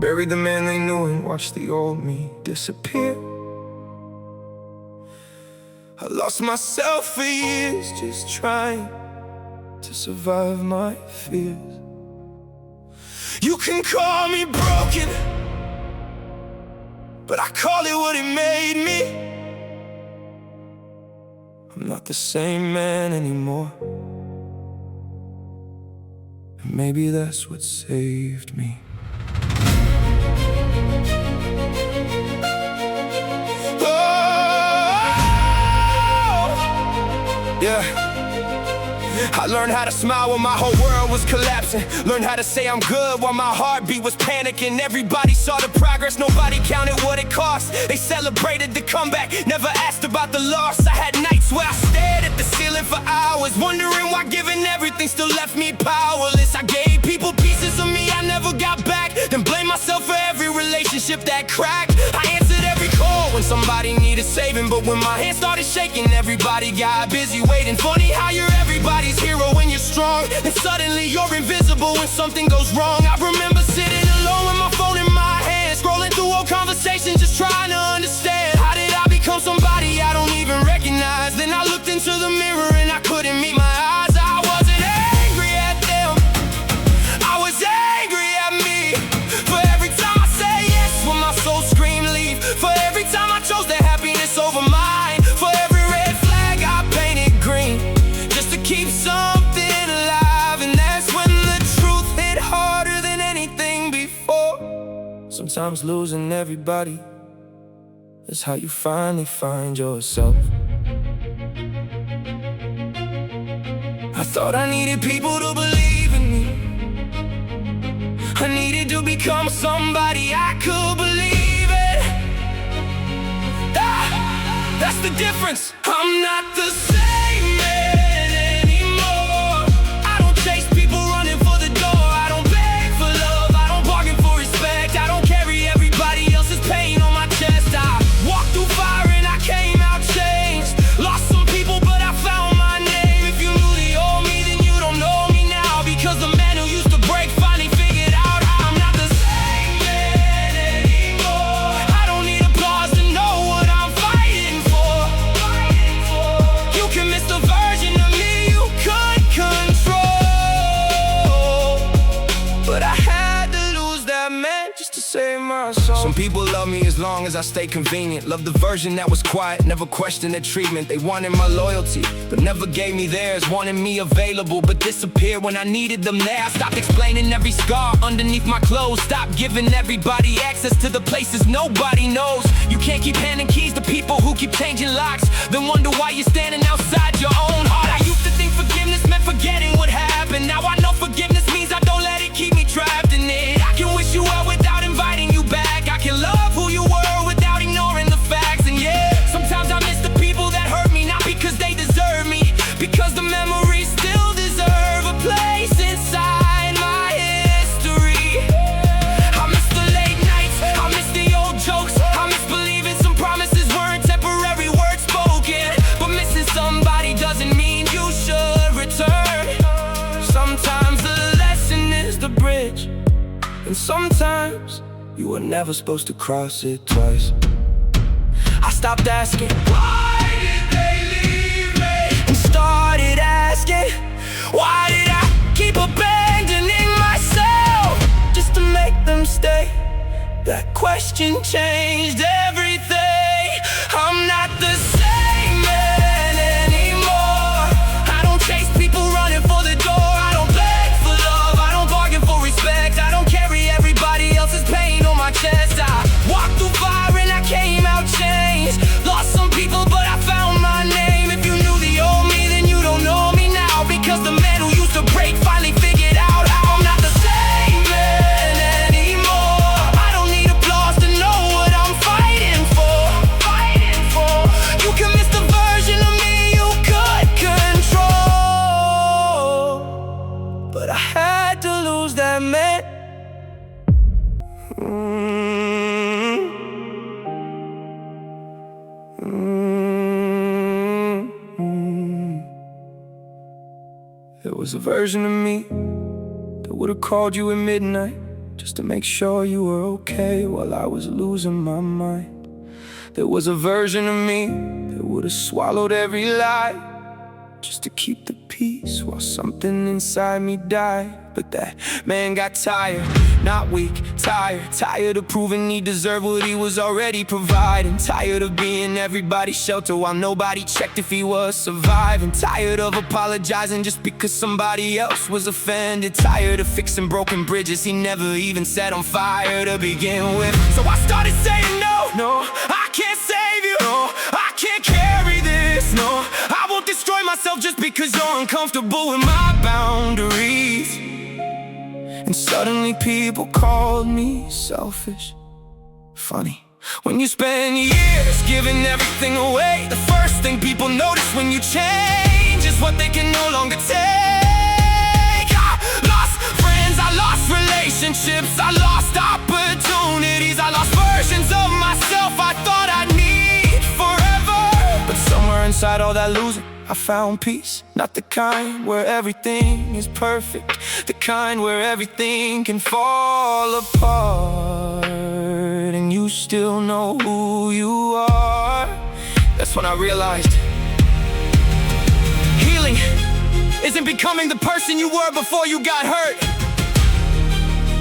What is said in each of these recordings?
Buried the man they knew and watched the old me disappear. I lost myself for years just trying to survive my fears. You can call me broken, but I call it what it made me. I'm not the same man anymore, and maybe that's what saved me. Yeah, I learned how to smile when my whole world was collapsing. Learned how to say I'm good while my heartbeat was panicking. Everybody saw the progress, nobody counted what it cost. They celebrated the comeback, never asked about the loss. I had nights where I stared at the ceiling for hours, wondering why giving everything still left me powerless. I gave people pieces of me I never got back, then blamed myself for every relationship that cracked. I answered every call when somebody needed saving, but when my hands started shaking, everybody got busy waiting. Funny how you're everybody's hero when you're strong, and suddenly you're invisible when something goes wrong. I remember sitting alone with my phone in my hand, scrolling through old conversations, just trying to understand. How did I become somebody I don't even recognize? Then I looked into the mirror and I couldn't meet my eyes. I wasn't angry at them, I was angry at me. For every time I say yes when my soul screamed leave, for every time I chose their happiness over mine, for every red flag I painted green, just to keep something alive. And that's when the truth hit harder than anything before. Sometimes losing everybody is how you finally find yourself. I thought I needed people to believe in me, I needed to become somebody I could believe in. That's the difference. I'm not the same man anymore. I don't chase people running for the door, I don't beg for love, I don't bargain for respect, I don't carry everybody else's pain on my chest. I walked through fire and I came out changed. Lost some people but I found my name. If you knew the old me then you don't know me now, because the man who used to break finally figured out I'm not the same man anymore. I don't need applause to know what I'm fighting for. You can miss the version of me you could control, but I had to lose that man just to save my soul. Some people love me as long as I stay convenient. Love the version that was quiet, never questioned the treatment. They wanted my loyalty, but never gave me theirs. Wanted me available, but disappeared when I needed them there. I stopped explaining every scar underneath my clothes, stopped giving everybody access to the places nobody knows. You can't keep handing keys to people who keep changing locks, then wonder why you're standing outside your own heart. I used to think forgiveness meant forgetting what happened. Now I know forgiveness means I don't let it keep me trapped in it. I can wish you well without inviting you back, I can love who you were without ignoring the facts. And yeah, sometimes I miss the people that hurt me, not because they deserve me, because the memories still deserve a place inside my history. I miss the late nights, I miss the old jokes, I miss believing some promises weren't temporary words spoken. But missing somebody doesn't mean you should return. Sometimes the lesson is the bridge, and sometimes you were never supposed to cross it twice. I stopped asking, why did they leave me? And started asking, why did I keep abandoning myself just to make them stay? That question changed everything. I'm not the same man anymore. I don't chase people running for the door, I don't beg for love, I don't bargain for respect, I don't carry everybody else's pain on my chest. I walked through fire and I came out changed. Lost some people but I found my name. If you knew the old me then you don't know me now, because the man who used to break finally figured out I'm not the same man anymore. I don't need applause to know what I'm fighting for. You can miss the version of me you could control, but I had to lose that man. There was a version of me that would've called you at midnight, just to make sure you were okay while I was losing my mind. There was a version of me that would have swallowed every lie just to keep the peace while something inside me died. But that man got tired, not weak, tired of proving he deserved what he was already providing. Tired of being everybody's shelter while nobody checked if he was surviving. Tired of apologizing just because somebody else was offended. Tired of fixing broken bridges he never even set on fire to begin with. So I started saying no, I can't save you, no, I can't carry this, no, I won't destroy myself just because you're uncomfortable with my boundaries. And suddenly people called me selfish. Funny, when you spend years giving everything away, the first thing people notice when you change is what they can no longer take. I lost friends, I lost relationships, I lost opportunities, I lost versions of myself I thought I'd need forever. But somewhere inside all that losing, I found peace, not the kind where everything is perfect, the kind where everything can fall apart and you still know who you are. That's when I realized healing isn't becoming the person you were before you got hurt.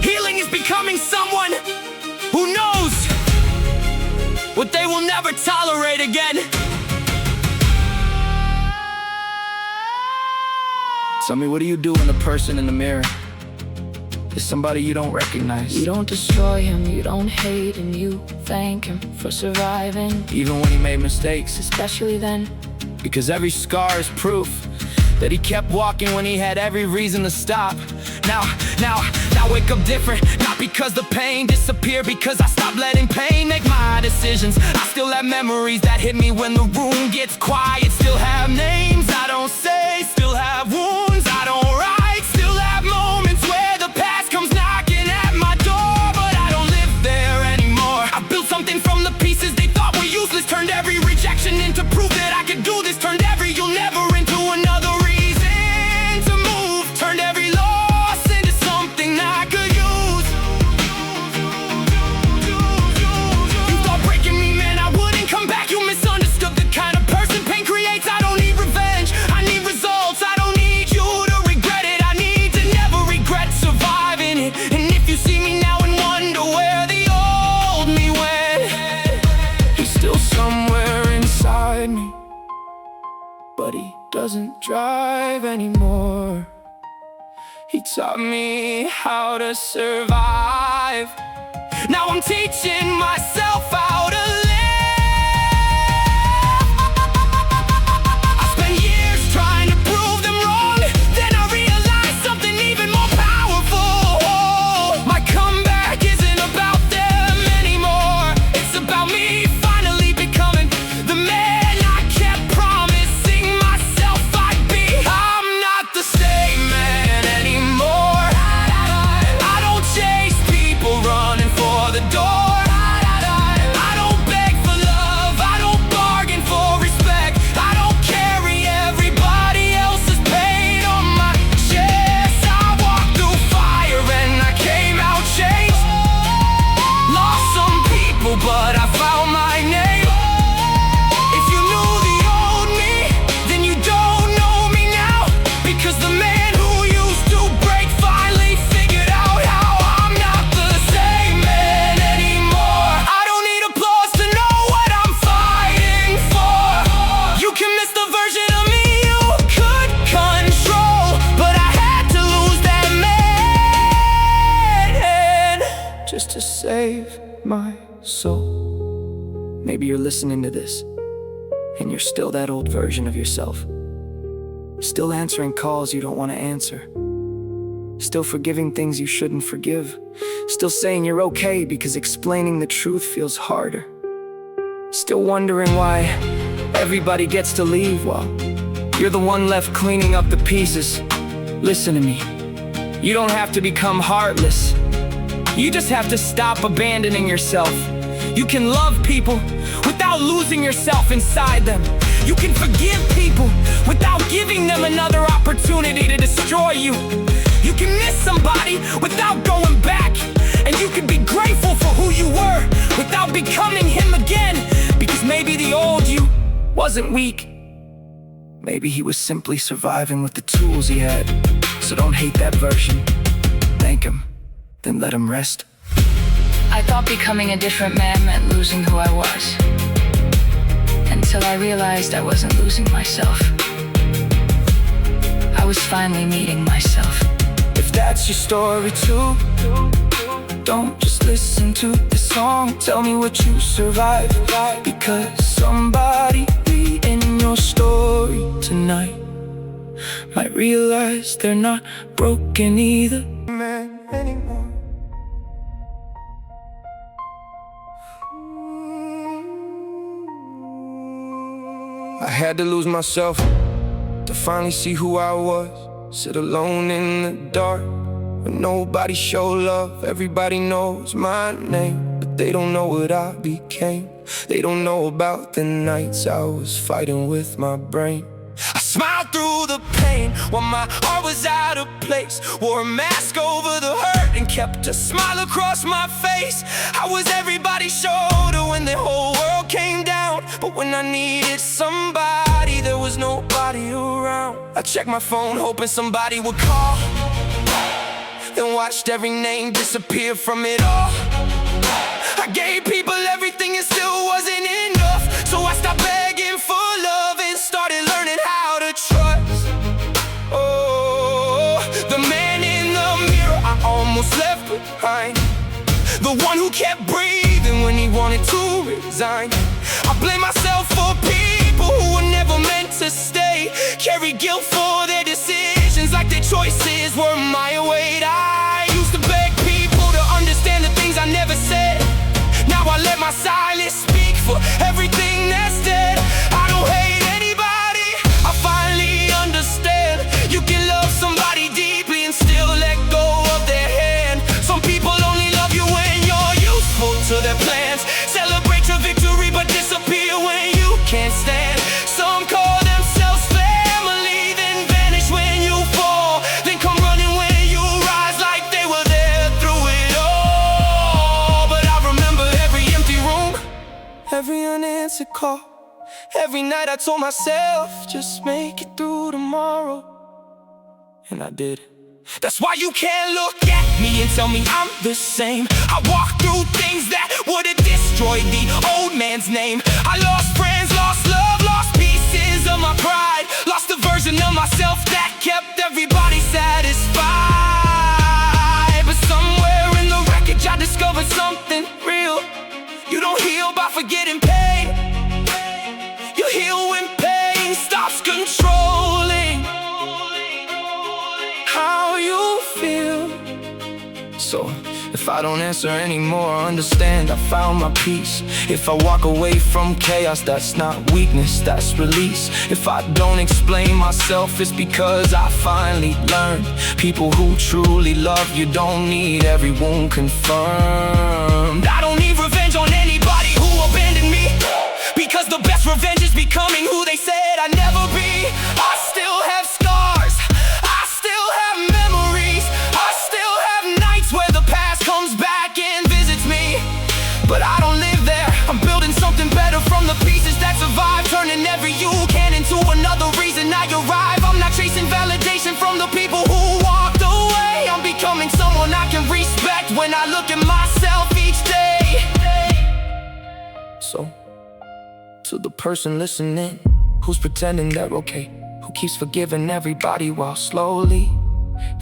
Healing is becoming someone who knows what they will never tolerate again. Tell me, what do you do when the person in the mirror is somebody you don't recognize? You don't destroy him, you don't hate him, you thank him for surviving. Even when he made mistakes, especially then, because every scar is proof that he kept walking when he had every reason to stop. Now I wake up different, not because the pain disappeared, because I stopped letting pain make my decisions. I still have memories that hit me when the room gets quiet, still have names I don't say, still have wounds I don't write, still have moments where the past comes knocking at my door, but I don't live there anymore. I built something from the pieces they thought were useless, turned every rejection into proof that I could do this, turned every you'll never into another reason to move, turned every loss into something I could use. You thought breaking me meant I wouldn't come back, you misunderstood the kind of person pain creates. I don't need revenge, I need results, I don't need you to regret it, I need to never regret surviving it. And if you see me now and wonder where the old me went, he's still somewhere inside me, but he doesn't drive anymore. He taught me how to survive. Now I'm teaching myself how to live. I spent years trying to prove them wrong, then I realized something even more powerful. My comeback isn't about them anymore, it's about me finally becoming the man I kept promising myself I'd be. I'm not the same man anymore. I don't chase people running for the door. I don't beg for love, I don't bargain for respect, I don't carry everybody else's pain on my chest. I walked through fire and I came out changed. Lost some people but I found my name. If you knew the old me, then you don't know me now, because the man who used to break finally figured out how I'm not the same man anymore. I don't need applause to know what I'm fighting for. You can miss the version of me you could control, but I had to lose that man just to save my soul. Maybe you're listening to this and you're still that old version of yourself, still answering calls you don't want to answer, still forgiving things you shouldn't forgive, still saying you're okay because explaining the truth feels harder, still wondering why everybody gets to leave while you're the one left cleaning up the pieces. Listen to me, you don't have to become heartless, you just have to stop abandoning yourself. You can love people without losing yourself inside them. You can forgive people without giving them another opportunity to destroy you. You can miss somebody without going back. you could be grateful for who you were without becoming him again. Because maybe the old you wasn't weak. Maybe he was simply surviving with the tools he had. So don't hate that version. Thank him, then let him rest. I thought becoming a different man meant losing who I was, until I realized I wasn't losing myself. I was finally meeting myself. If that's your story too, don't just listen to the song. Tell me what you survived, because somebody reading your story tonight might realize they're not broken either, man, anymore. I had to lose myself to finally see who I was. Sit alone in the dark when nobody showed love. Everybody knows my name, but they don't know what I became. They don't know about the nights I was fighting with my brain. I smiled through the pain while my heart was out of place. Wore a mask over the hurt and kept a smile across my face. I was everybody's shoulder when the whole world came down, but when I needed somebody, there was nobody around. I checked my phone hoping somebody would call, then watched every name disappear from it all. I gave people everything, it still wasn't enough. So I stopped begging for love and started learning how to trust. Oh, the man in the mirror I almost left behind, the one who kept breathing when he wanted to resign. I blame myself for people who were never meant to stay. Carry guilt for their decisions like their choices were my weight. I used to beg people to understand the things I never said. Now I let my silence speak for everything that's dead. I don't hate anybody, I finally understand. You can love somebody deeply and still let go of their hand. Some people only love you when you're useful to their plans. Celebrate your victory but disappear when you can't stand. Some call themselves family, then vanish when you fall, then come running when you rise like they were there through it all. But I remember every empty room, every unanswered call. Every night I told myself, just make it through tomorrow, and I did. That's why you can't look at me and tell me I'm the same. I walked through things that would've destroyed the old man's name. I lost friends, lost love, lost pieces of my pride, lost the version of myself that kept everybody satisfied. But somewhere in the wreckage I discovered something real. You don't heal by forgetting pain, you heal when pain stops controlling how you feel. So if I don't answer anymore, understand I found my peace. If I walk away from chaos, that's not weakness, that's release. If I don't explain myself, it's because I finally learned people who truly love you don't need every wound confirmed. I don't need revenge on anybody who abandoned me, because the best revenge is becoming who they said I'd never be. I still have scars, I still have memories, I still have nights where the past comes back and visits me. But I don't live there, I'm building something better from the pieces that survive, turning every you can into another reason I arrive. I'm not chasing validation from the people who walked away. I'm becoming someone I can respect when I look at myself each day. So, to the person listening who's pretending they're okay, who keeps forgiving everybody while slowly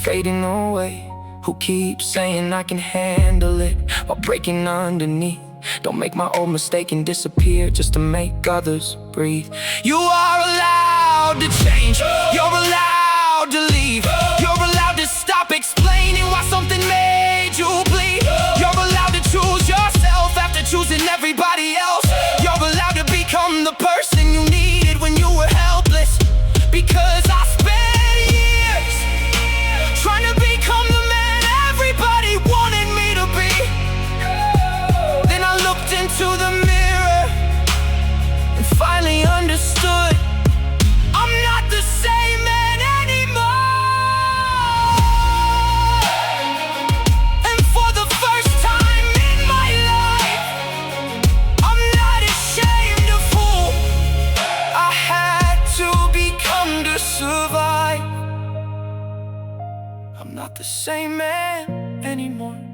fading away, who keeps saying I can handle it while breaking underneath. Don't make my old mistake and disappear just to make others breathe. You are allowed to change, you're allowed to leave, you're allowed to stop explaining why something made you bleed. You're allowed to choose yourself after choosing everybody else. You're allowed to become the person you needed when you were helpless. Because I spent years trying to become the man everybody wanted me to be. Then I looked into the mirror and finally understood I'm not the same man anymore. I'm not the same man anymore.